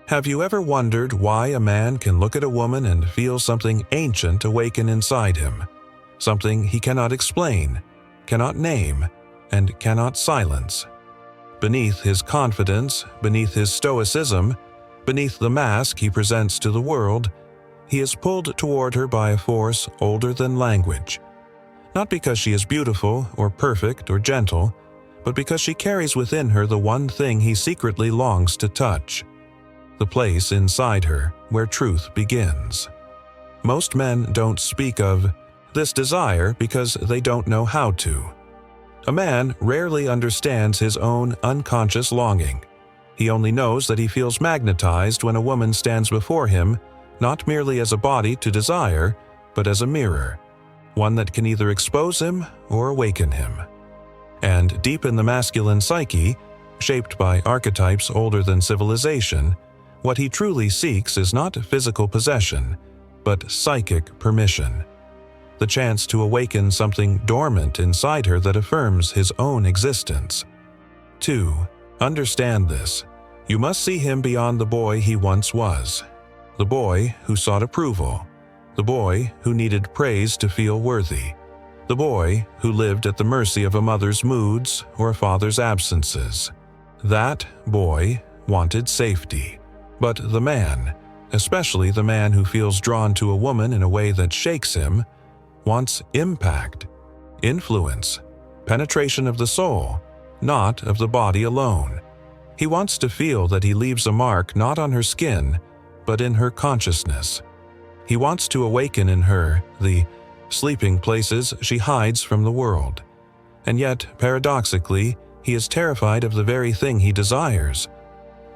Have you ever wondered why a man can look at a woman and feel something ancient awaken inside him? Something he cannot explain, cannot name, and cannot silence. Beneath his confidence, beneath his stoicism, beneath the mask he presents to the world, he is pulled toward her by a force older than language. Not because she is beautiful or perfect or gentle, but because she carries within her the one thing he secretly longs to touch, the place inside her where truth begins. Most men don't speak of this desire because they don't know how to. A man rarely understands his own unconscious longing. He only knows that he feels magnetized when a woman stands before him, not merely as a body to desire, but as a mirror, one that can either expose him or awaken him. And deep in the masculine psyche, shaped by archetypes older than civilization, what he truly seeks is not physical possession, but psychic permission. The chance to awaken something dormant inside her that affirms his own existence. To understand this, you must see him beyond the boy he once was, the boy who sought approval, the boy who needed praise to feel worthy, the boy who lived at the mercy of a mother's moods or a father's absences. That boy wanted safety. But the man, especially the man who feels drawn to a woman in a way that shakes him, wants impact, influence, penetration of the soul, not of the body alone. He wants to feel that he leaves a mark not on her skin, but in her consciousness. He wants to awaken in her the sleeping places she hides from the world. And yet, paradoxically, he is terrified of the very thing he desires,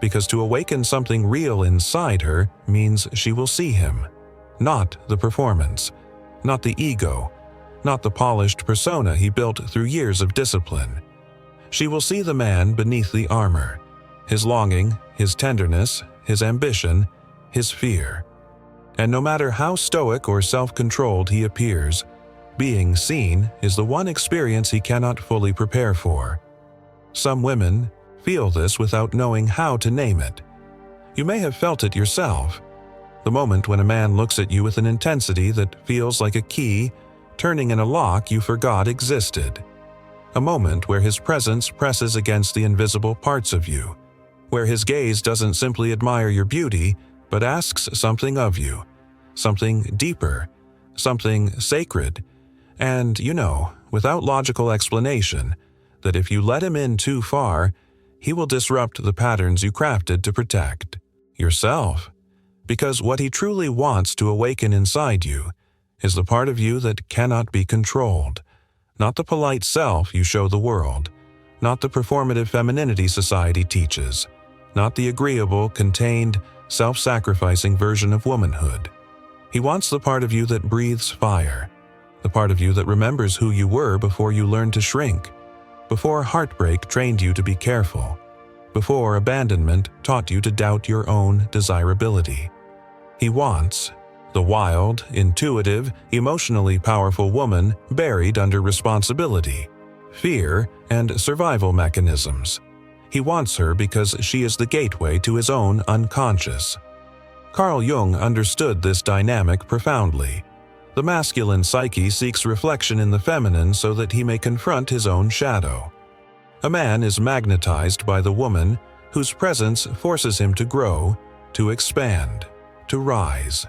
because to awaken something real inside her means she will see him, not the performance, not the ego, not the polished persona he built through years of discipline. She will see the man beneath the armor, his longing, his tenderness, his ambition, his fear. And no matter how stoic or self-controlled he appears, being seen is the one experience he cannot fully prepare for. Some women feel this without knowing how to name it. You may have felt it yourself. The moment when a man looks at you with an intensity that feels like a key turning in a lock you forgot existed. A moment where his presence presses against the invisible parts of you, where his gaze doesn't simply admire your beauty, but asks something of you, something deeper, something sacred, and, without logical explanation, that if you let him in too far, he will disrupt the patterns you crafted to protect yourself. Because what he truly wants to awaken inside you is the part of you that cannot be controlled, not the polite self you show the world, not the performative femininity society teaches, not the agreeable, contained, self-sacrificing version of womanhood. He wants the part of you that breathes fire, the part of you that remembers who you were before you learned to shrink, before heartbreak trained you to be careful, before abandonment taught you to doubt your own desirability. He wants the wild, intuitive, emotionally powerful woman buried under responsibility, fear, and survival mechanisms. He wants her because she is the gateway to his own unconscious. Carl Jung understood this dynamic profoundly. The masculine psyche seeks reflection in the feminine so that he may confront his own shadow. A man is magnetized by the woman whose presence forces him to grow, to expand, to rise.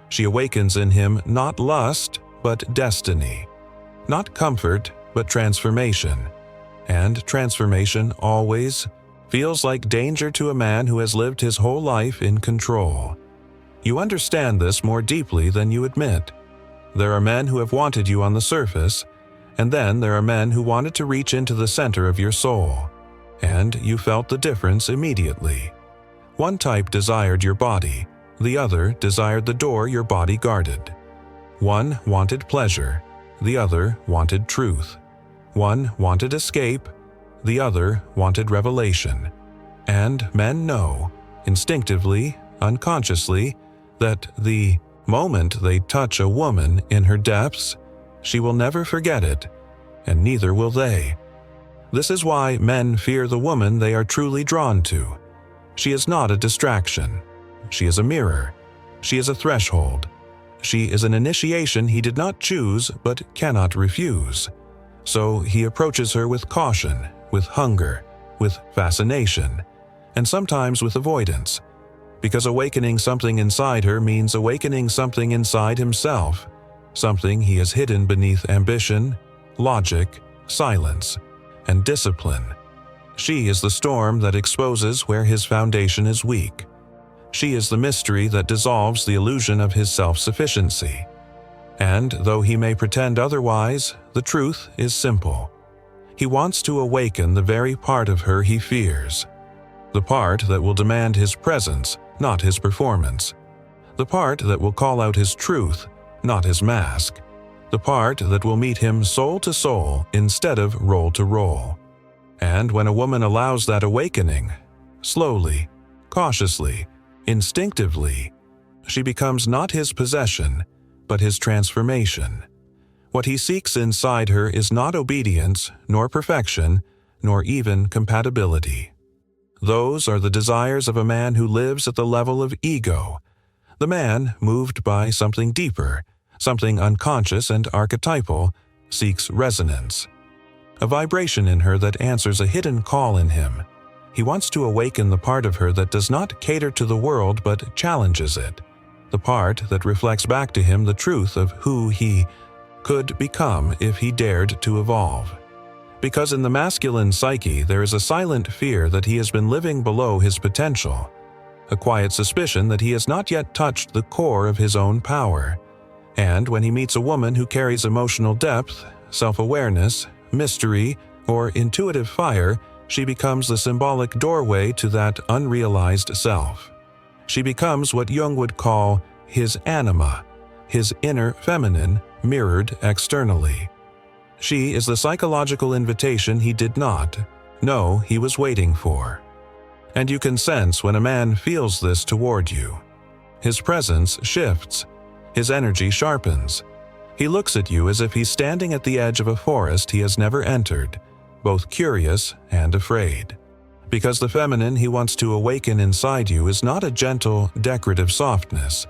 She awakens in him not lust, but destiny. Not comfort, but transformation. And transformation always feels like danger to a man who has lived his whole life in control. You understand this more deeply than you admit. There are men who have wanted you on the surface, and then there are men who wanted to reach into the center of your soul. And you felt the difference immediately. One type desired your body, the other desired the door your body guarded. One wanted pleasure, the other wanted truth. One wanted escape, the other wanted revelation. And men know, instinctively, unconsciously, that the moment they touch a woman in her depths, she will never forget it, and neither will they. This is why men fear the woman they are truly drawn to. She is not a distraction. She is a mirror. She is a threshold. She is an initiation he did not choose but cannot refuse. So he approaches her with caution, with hunger, with fascination, and sometimes with avoidance, because awakening something inside her means awakening something inside himself, something he has hidden beneath ambition, logic, silence, and discipline. She is the storm that exposes where his foundation is weak. She is the mystery that dissolves the illusion of his self-sufficiency. And though he may pretend otherwise, the truth is simple. He wants to awaken the very part of her he fears. The part that will demand his presence, not his performance. The part that will call out his truth, not his mask. The part that will meet him soul to soul instead of role to role. And when a woman allows that awakening, slowly, cautiously, instinctively, she becomes not his possession, but his transformation. What he seeks inside her is not obedience, nor perfection, nor even compatibility. Those are the desires of a man who lives at the level of ego. The man, moved by something deeper, something unconscious and archetypal, seeks resonance. A vibration in her that answers a hidden call in him. He wants to awaken the part of her that does not cater to the world but challenges it. The part that reflects back to him the truth of who he could become if he dared to evolve. Because in the masculine psyche there is a silent fear that he has been living below his potential, a quiet suspicion that he has not yet touched the core of his own power. And when he meets a woman who carries emotional depth, self-awareness, mystery, or intuitive fire, she becomes the symbolic doorway to that unrealized self. She becomes what Jung would call his anima, his inner feminine mirrored externally. She is the psychological invitation he did not know he was waiting for. And you can sense when a man feels this toward you. His presence shifts. His energy sharpens. He looks at you as if he's standing at the edge of a forest he has never entered, both curious and afraid. Because the feminine he wants to awaken inside you is not a gentle, decorative softness.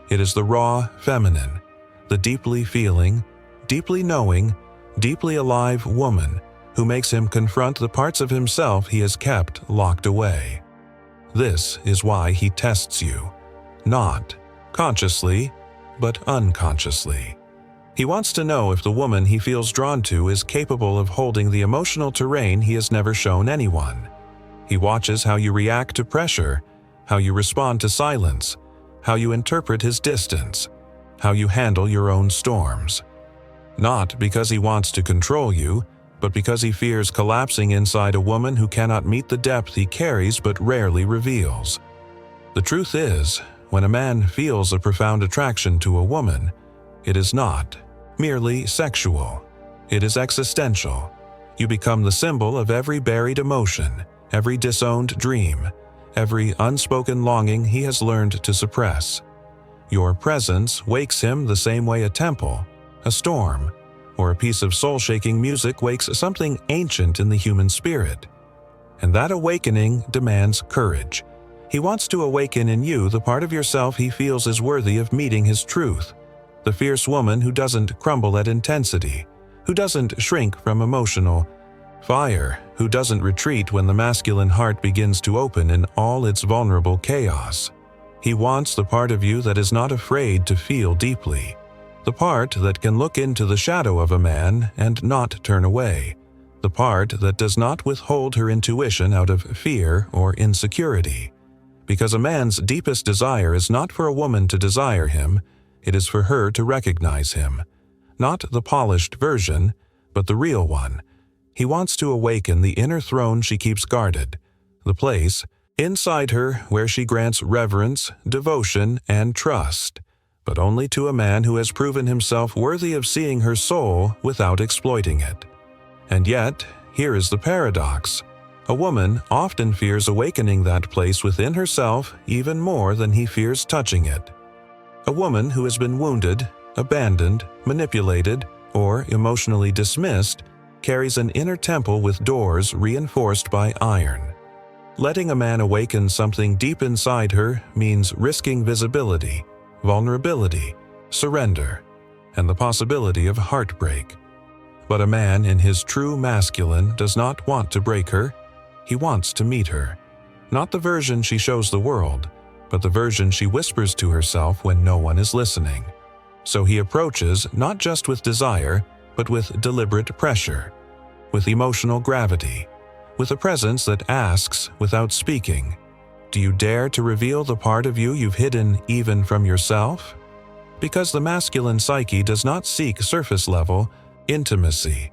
It is the raw feminine, the deeply feeling, deeply knowing, deeply alive woman who makes him confront the parts of himself he has kept locked away. This is why he tests you, not consciously, but unconsciously. He wants to know if the woman he feels drawn to is capable of holding the emotional terrain he has never shown anyone. He watches how you react to pressure, how you respond to silence, how you interpret his distance, how you handle your own storms. Not because he wants to control you, but because he fears collapsing inside a woman who cannot meet the depth he carries but rarely reveals. The truth is, when a man feels a profound attraction to a woman, it is not merely sexual. It is existential. You become the symbol of every buried emotion, every disowned dream, every unspoken longing he has learned to suppress. Your presence wakes him the same way a temple, a storm, or a piece of soul-shaking music wakes something ancient in the human spirit. And that awakening demands courage. He wants to awaken in you the part of yourself he feels is worthy of meeting his truth. The fierce woman who doesn't crumble at intensity, who doesn't shrink from emotional fire, who doesn't retreat when the masculine heart begins to open in all its vulnerable chaos. He wants the part of you that is not afraid to feel deeply, the part that can look into the shadow of a man and not turn away, the part that does not withhold her intuition out of fear or insecurity. Because a man's deepest desire is not for a woman to desire him, it is for her to recognize him. Not the polished version, but the real one. He wants to awaken the inner throne she keeps guarded, the place inside her where she grants reverence, devotion, and trust, but only to a man who has proven himself worthy of seeing her soul without exploiting it. And yet, here is the paradox. A woman often fears awakening that place within herself even more than he fears touching it. A woman who has been wounded, abandoned, manipulated, or emotionally dismissed carries an inner temple with doors reinforced by iron. Letting a man awaken something deep inside her means risking visibility, vulnerability, surrender, and the possibility of heartbreak. But a man in his true masculine does not want to break her. He wants to meet her. Not the version she shows the world, but the version she whispers to herself when no one is listening. So he approaches not just with desire, but with deliberate pressure, with emotional gravity, with a presence that asks without speaking, "Do you dare to reveal the part of you you've hidden even from yourself?" Because the masculine psyche does not seek surface-level intimacy.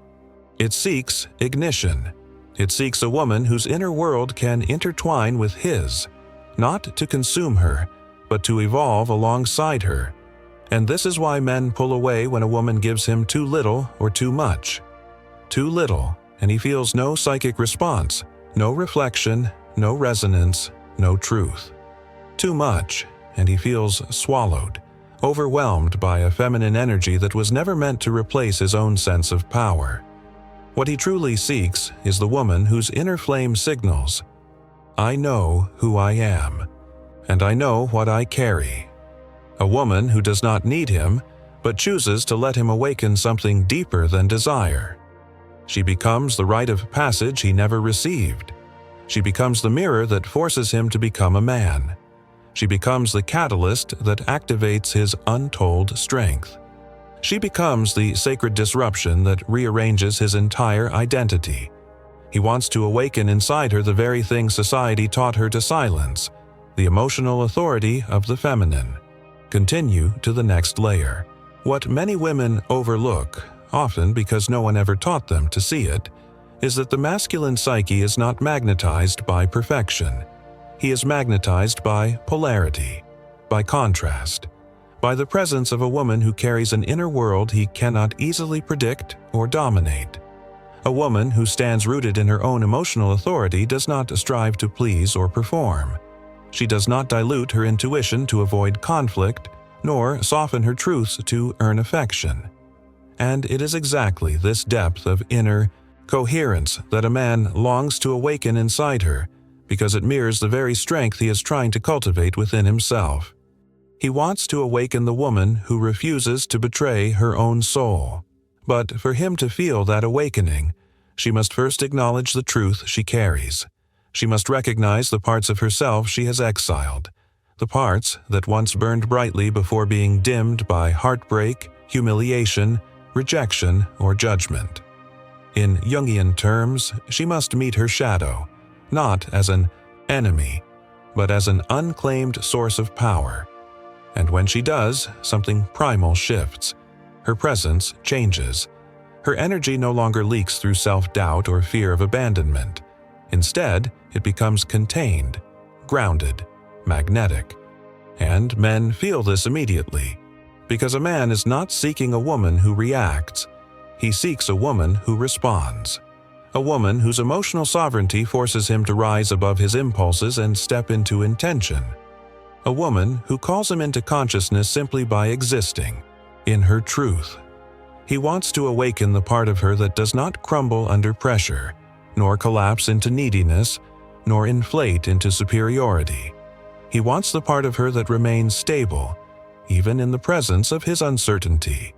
It seeks ignition. It seeks a woman whose inner world can intertwine with his, not to consume her, but to evolve alongside her. And this is why men pull away when a woman gives him too little or too much. Too little, and he feels no psychic response, no reflection, no resonance, no truth. Too much, and he feels swallowed, overwhelmed by a feminine energy that was never meant to replace his own sense of power. What he truly seeks is the woman whose inner flame signals, "I know who I am, and I know what I carry." A woman who does not need him, but chooses to let him awaken something deeper than desire. She becomes the rite of passage he never received. She becomes the mirror that forces him to become a man. She becomes the catalyst that activates his untold strength. She becomes the sacred disruption that rearranges his entire identity. He wants to awaken inside her the very thing society taught her to silence, the emotional authority of the feminine. Continue to the next layer. What many women overlook, often because no one ever taught them to see it, is that the masculine psyche is not magnetized by perfection. He is magnetized by polarity, by contrast, by the presence of a woman who carries an inner world he cannot easily predict or dominate. A woman who stands rooted in her own emotional authority does not strive to please or perform. She does not dilute her intuition to avoid conflict, nor soften her truths to earn affection. And it is exactly this depth of inner coherence that a man longs to awaken inside her, because it mirrors the very strength he is trying to cultivate within himself. He wants to awaken the woman who refuses to betray her own soul. But for him to feel that awakening, she must first acknowledge the truth she carries. She must recognize the parts of herself she has exiled, the parts that once burned brightly before being dimmed by heartbreak, humiliation, rejection, or judgment. In Jungian terms, she must meet her shadow, not as an enemy, but as an unclaimed source of power. And when she does, something primal shifts. Her presence changes. Her energy no longer leaks through self-doubt or fear of abandonment. Instead, it becomes contained, grounded, magnetic. And men feel this immediately, because a man is not seeking a woman who reacts. He seeks a woman who responds. A woman whose emotional sovereignty forces him to rise above his impulses and step into intention. A woman who calls him into consciousness simply by existing, in her truth. He wants to awaken the part of her that does not crumble under pressure, nor collapse into neediness, nor inflate into superiority. He wants the part of her that remains stable, even in the presence of his uncertainty.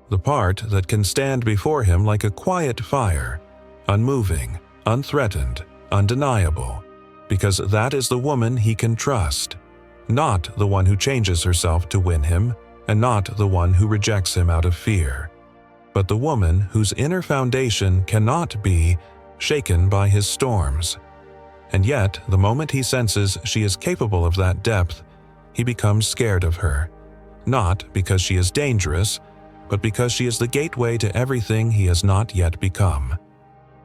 The part that can stand before him like a quiet fire, unmoving, unthreatened, undeniable, because that is the woman he can trust, not the one who changes herself to win him, and not the one who rejects him out of fear, but the woman whose inner foundation cannot be shaken by his storms. And yet, the moment he senses she is capable of that depth, he becomes scared of her, not because she is dangerous, but because she is the gateway to everything he has not yet become.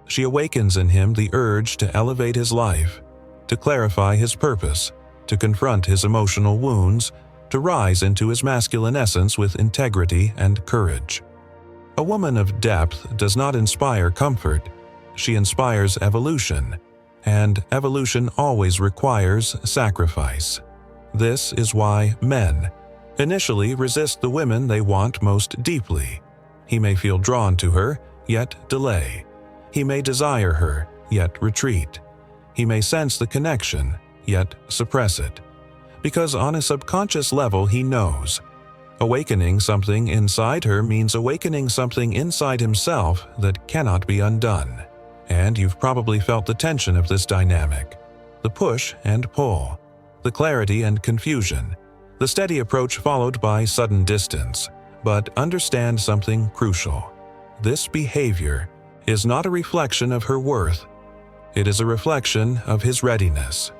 She awakens in him the urge to elevate his life, to clarify his purpose, to confront his emotional wounds, to rise into his masculine essence with integrity and courage. A woman of depth does not inspire comfort, she inspires evolution, and evolution always requires sacrifice. This is why men initially resist the women they want most deeply. He may feel drawn to her, yet delay. He may desire her, yet retreat. He may sense the connection, yet suppress it. Because on a subconscious level he knows. Awakening something inside her means awakening something inside himself that cannot be undone. And you've probably felt the tension of this dynamic. The push and pull. The clarity and confusion. The steady approach followed by sudden distance. But understand something crucial. This behavior is not a reflection of her worth. It is a reflection of his readiness.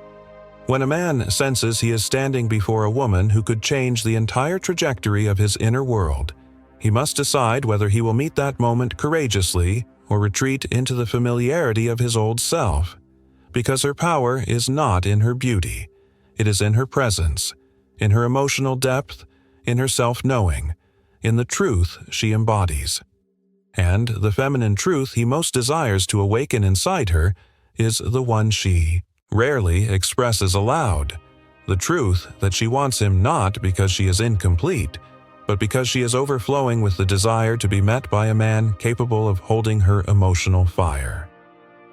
When a man senses he is standing before a woman who could change the entire trajectory of his inner world, he must decide whether he will meet that moment courageously or retreat into the familiarity of his old self. Because her power is not in her beauty. It is in her presence, in her emotional depth, in her self-knowing, in the truth she embodies. And the feminine truth he most desires to awaken inside her is the one she rarely expresses aloud, the truth that she wants him not because she is incomplete, but because she is overflowing with the desire to be met by a man capable of holding her emotional fire.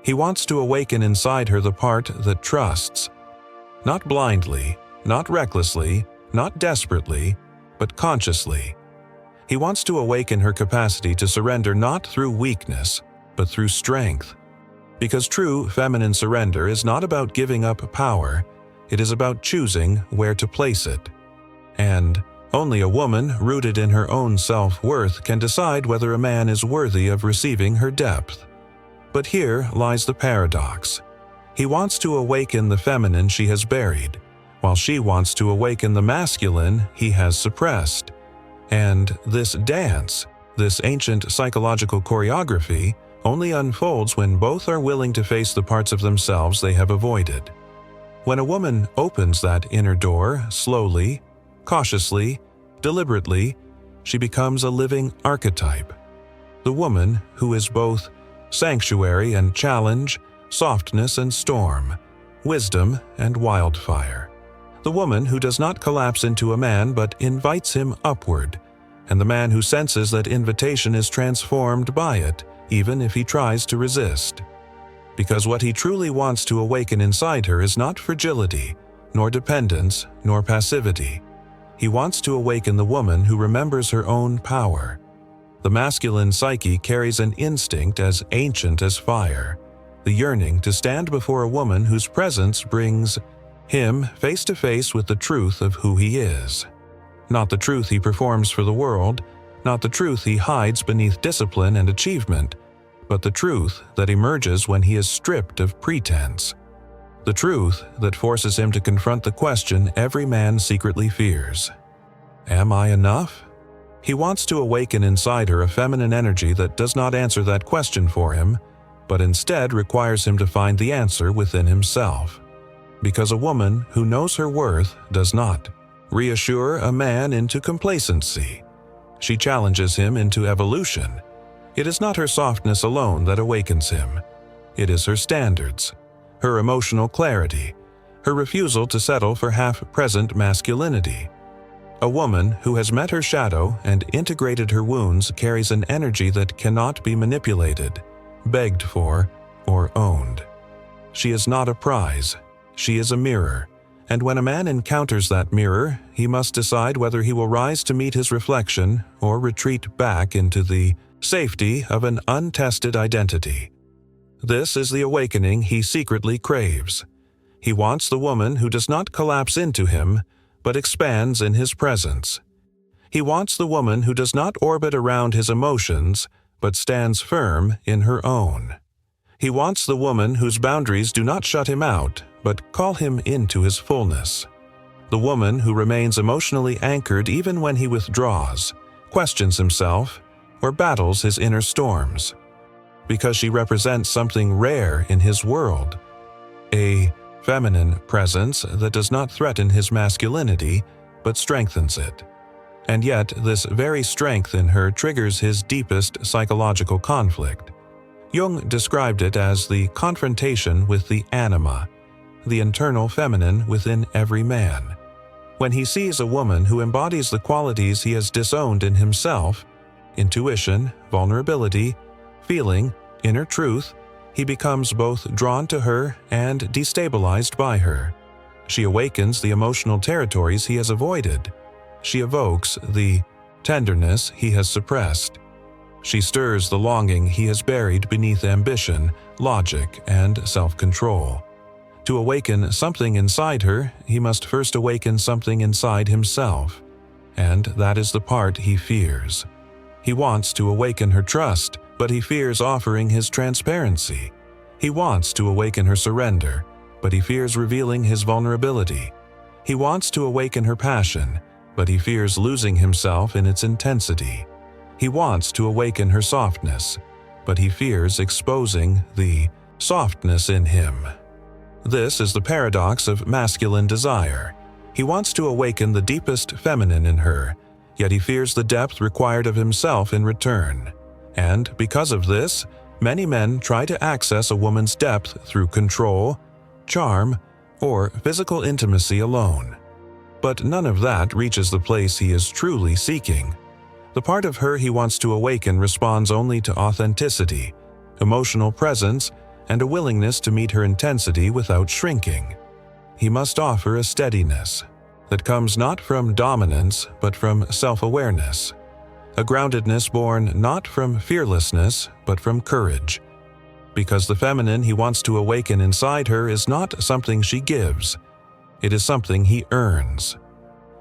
He wants to awaken inside her the part that trusts, not blindly, not recklessly, not desperately, but consciously. He wants to awaken her capacity to surrender not through weakness, but through strength. Because true feminine surrender is not about giving up power, it is about choosing where to place it. And only a woman rooted in her own self-worth can decide whether a man is worthy of receiving her depth. But here lies the paradox. He wants to awaken the feminine she has buried, while she wants to awaken the masculine he has suppressed. And this dance, this ancient psychological choreography, only unfolds when both are willing to face the parts of themselves they have avoided. When a woman opens that inner door slowly, cautiously, deliberately, she becomes a living archetype. The woman who is both sanctuary and challenge, softness and storm, wisdom and wildfire. The woman who does not collapse into a man but invites him upward, and the man who senses that invitation is transformed by it, even if he tries to resist. Because what he truly wants to awaken inside her is not fragility, nor dependence, nor passivity. He wants to awaken the woman who remembers her own power. The masculine psyche carries an instinct as ancient as fire, the yearning to stand before a woman whose presence brings him face to face with the truth of who he is. Not the truth he performs for the world, not the truth he hides beneath discipline and achievement, but the truth that emerges when he is stripped of pretense. The truth that forces him to confront the question every man secretly fears. Am I enough? He wants to awaken inside her a feminine energy that does not answer that question for him, but instead requires him to find the answer within himself. Because a woman who knows her worth does not reassure a man into complacency. She challenges him into evolution. It is not her softness alone that awakens him. It is her standards, her emotional clarity, her refusal to settle for half-present masculinity. A woman who has met her shadow and integrated her wounds carries an energy that cannot be manipulated, begged for, or owned. She is not a prize. She is a mirror. And when a man encounters that mirror, he must decide whether he will rise to meet his reflection or retreat back into the safety of an untested identity. This is the awakening he secretly craves. He wants the woman who does not collapse into him, but expands in his presence. He wants the woman who does not orbit around his emotions, but stands firm in her own. He wants the woman whose boundaries do not shut him out, but call him into his fullness. The woman who remains emotionally anchored even when he withdraws, questions himself, or battles his inner storms. Because she represents something rare in his world. A feminine presence that does not threaten his masculinity, but strengthens it. And yet, this very strength in her triggers his deepest psychological conflict. Jung described it as the confrontation with the anima, the internal feminine within every man. When he sees a woman who embodies the qualities he has disowned in himself, intuition, vulnerability, feeling, inner truth, he becomes both drawn to her and destabilized by her. She awakens the emotional territories he has avoided. She evokes the tenderness he has suppressed. She stirs the longing he has buried beneath ambition, logic, and self-control. To awaken something inside her, he must first awaken something inside himself, and that is the part he fears. He wants to awaken her trust, but he fears offering his transparency. He wants to awaken her surrender, but he fears revealing his vulnerability. He wants to awaken her passion, but he fears losing himself in its intensity. He wants to awaken her softness, but he fears exposing the softness in him. This is the paradox of masculine desire. He wants to awaken the deepest feminine in her, yet he fears the depth required of himself in return. And because of this, many men try to access a woman's depth through control, charm, or physical intimacy alone. But none of that reaches the place he is truly seeking. The part of her he wants to awaken responds only to authenticity, emotional presence, and a willingness to meet her intensity without shrinking. He must offer a steadiness that comes not from dominance but from self-awareness, a groundedness born not from fearlessness but from courage. Because the feminine he wants to awaken inside her is not something she gives, it is something he earns.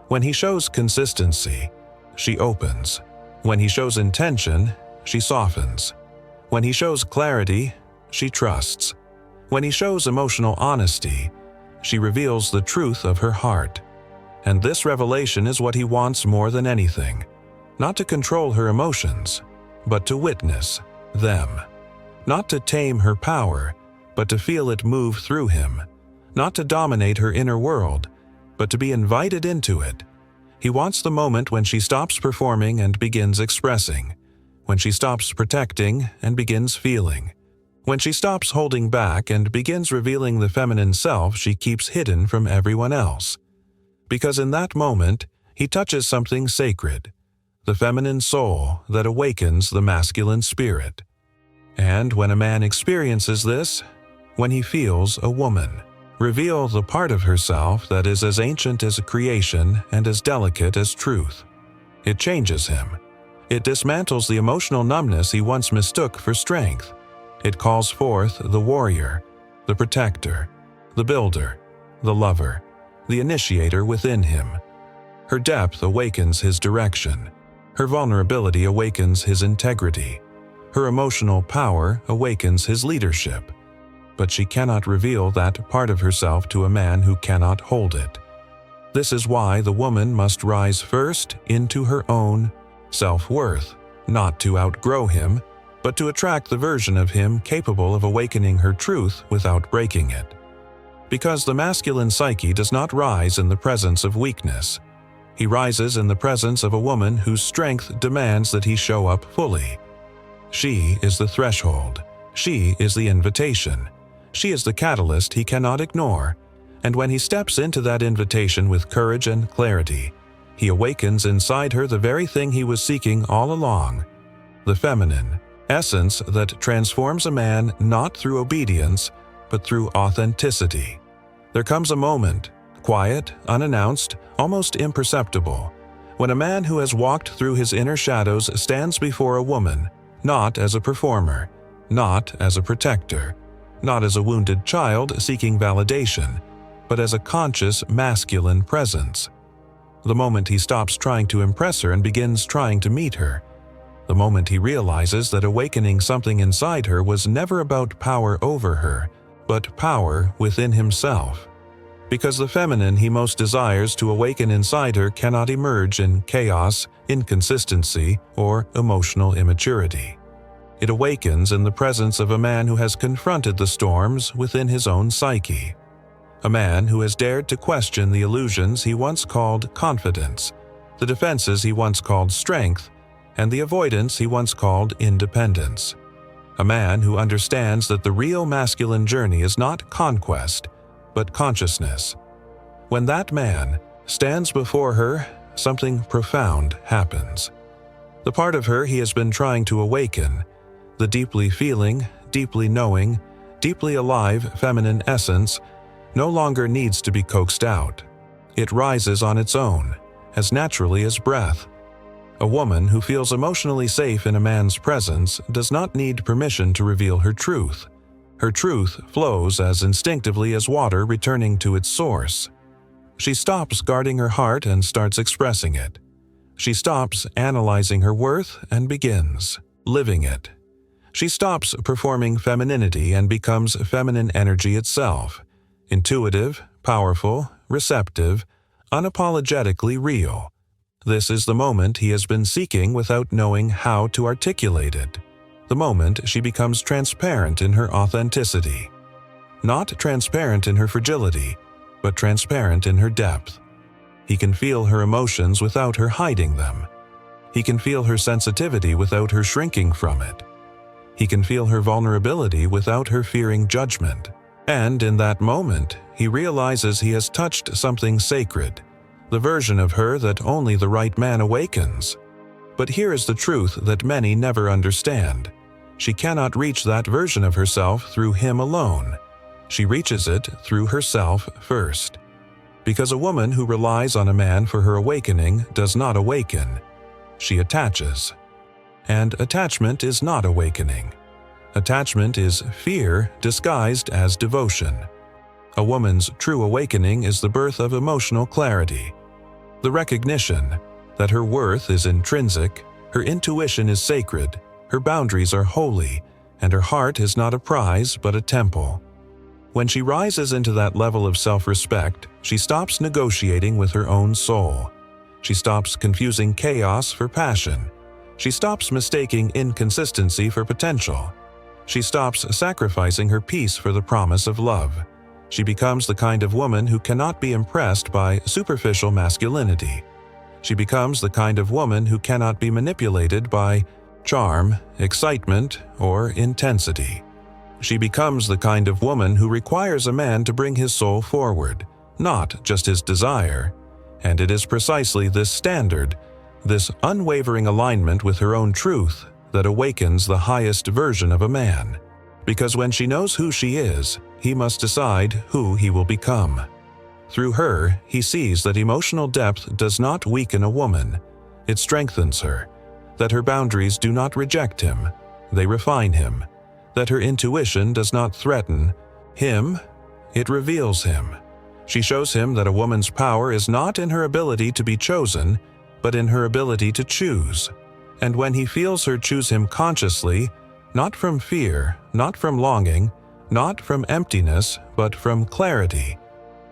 When he shows consistency, she opens. When he shows intention, she softens. When he shows clarity, she trusts. When he shows emotional honesty, she reveals the truth of her heart. And this revelation is what he wants more than anything. Not to control her emotions, but to witness them. Not to tame her power, but to feel it move through him. Not to dominate her inner world, but to be invited into it. He wants the moment when she stops performing and begins expressing, when she stops protecting and begins feeling, when she stops holding back and begins revealing the feminine self she keeps hidden from everyone else. Because in that moment, he touches something sacred, the feminine soul that awakens the masculine spirit. And when a man experiences this, when he feels a woman reveal the part of herself that is as ancient as creation and as delicate as truth, it changes him. It dismantles the emotional numbness he once mistook for strength. It calls forth the warrior, the protector, the builder, the lover, the initiator within him. Her depth awakens his direction. Her vulnerability awakens his integrity. Her emotional power awakens his leadership. But she cannot reveal that part of herself to a man who cannot hold it. This is why the woman must rise first into her own self-worth, not to outgrow him, but to attract the version of him capable of awakening her truth without breaking it. Because the masculine psyche does not rise in the presence of weakness. He rises in the presence of a woman whose strength demands that he show up fully. She is the threshold. She is the invitation. She is the catalyst he cannot ignore. And when he steps into that invitation with courage and clarity, he awakens inside her the very thing he was seeking all along, the feminine essence that transforms a man not through obedience, but through authenticity. There comes a moment, quiet, unannounced, almost imperceptible, when a man who has walked through his inner shadows stands before a woman, not as a performer, not as a protector, not as a wounded child seeking validation, but as a conscious masculine presence. The moment he stops trying to impress her and begins trying to meet her. The moment he realizes that awakening something inside her was never about power over her, but power within himself. Because the feminine he most desires to awaken inside her cannot emerge in chaos, inconsistency, or emotional immaturity. It awakens in the presence of a man who has confronted the storms within his own psyche. A man who has dared to question the illusions he once called confidence, the defenses he once called strength, and the avoidance he once called independence. A man who understands that the real masculine journey is not conquest, but consciousness. When that man stands before her, something profound happens. The part of her he has been trying to awaken, the deeply feeling, deeply knowing, deeply alive feminine essence no longer needs to be coaxed out. It rises on its own, as naturally as breath. A woman who feels emotionally safe in a man's presence does not need permission to reveal her truth. Her truth flows as instinctively as water returning to its source. She stops guarding her heart and starts expressing it. She stops analyzing her worth and begins living it. She stops performing femininity and becomes feminine energy itself, intuitive, powerful, receptive, unapologetically real. This is the moment he has been seeking without knowing how to articulate it. The moment she becomes transparent in her authenticity. Not transparent in her fragility, but transparent in her depth. He can feel her emotions without her hiding them. He can feel her sensitivity without her shrinking from it. He can feel her vulnerability without her fearing judgment. And in that moment, he realizes he has touched something sacred, the version of her that only the right man awakens. But here is the truth that many never understand. She cannot reach that version of herself through him alone. She reaches it through herself first. Because a woman who relies on a man for her awakening does not awaken. She attaches. And attachment is not awakening. Attachment is fear disguised as devotion. A woman's true awakening is the birth of emotional clarity. The recognition that her worth is intrinsic, her intuition is sacred, her boundaries are holy, and her heart is not a prize but a temple. When she rises into that level of self-respect, she stops negotiating with her own soul. She stops confusing chaos for passion. She stops mistaking inconsistency for potential. She stops sacrificing her peace for the promise of love. She becomes the kind of woman who cannot be impressed by superficial masculinity. She becomes the kind of woman who cannot be manipulated by charm, excitement, or intensity. She becomes the kind of woman who requires a man to bring his soul forward, not just his desire. And it is precisely this standard, this unwavering alignment with her own truth, that awakens the highest version of a man. Because when she knows who she is, he must decide who he will become. Through her, he sees that emotional depth does not weaken a woman. It strengthens her. That her boundaries do not reject him. They refine him. That her intuition does not threaten him. It reveals him. She shows him that a woman's power is not in her ability to be chosen, but in her ability to choose. And when he feels her choose him consciously, not from fear, not from longing, not from emptiness, but from clarity,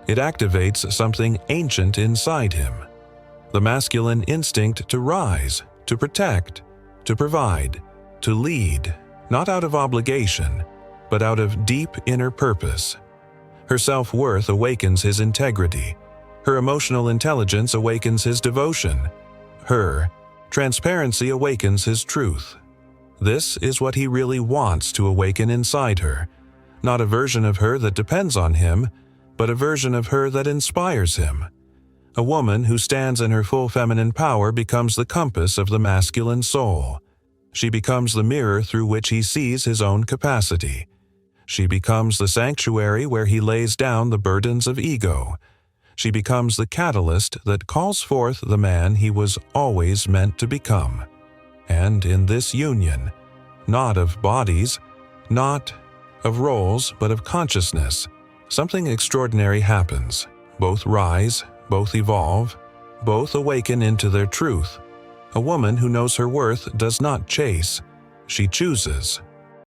it activates something ancient inside him. The masculine instinct to rise, to protect, to provide, to lead, not out of obligation, but out of deep inner purpose. Her self-worth awakens his integrity. Her emotional intelligence awakens his devotion. Her transparency awakens his truth. This is what he really wants to awaken inside her, not a version of her that depends on him, but a version of her that inspires him. A woman who stands in her full feminine power becomes the compass of the masculine soul. She becomes the mirror through which he sees his own capacity. She becomes the sanctuary where he lays down the burdens of ego. She becomes the catalyst that calls forth the man he was always meant to become. And in this union, not of bodies, not of roles, but of consciousness, something extraordinary happens. Both rise, both evolve, both awaken into their truth. A woman who knows her worth does not chase. She chooses.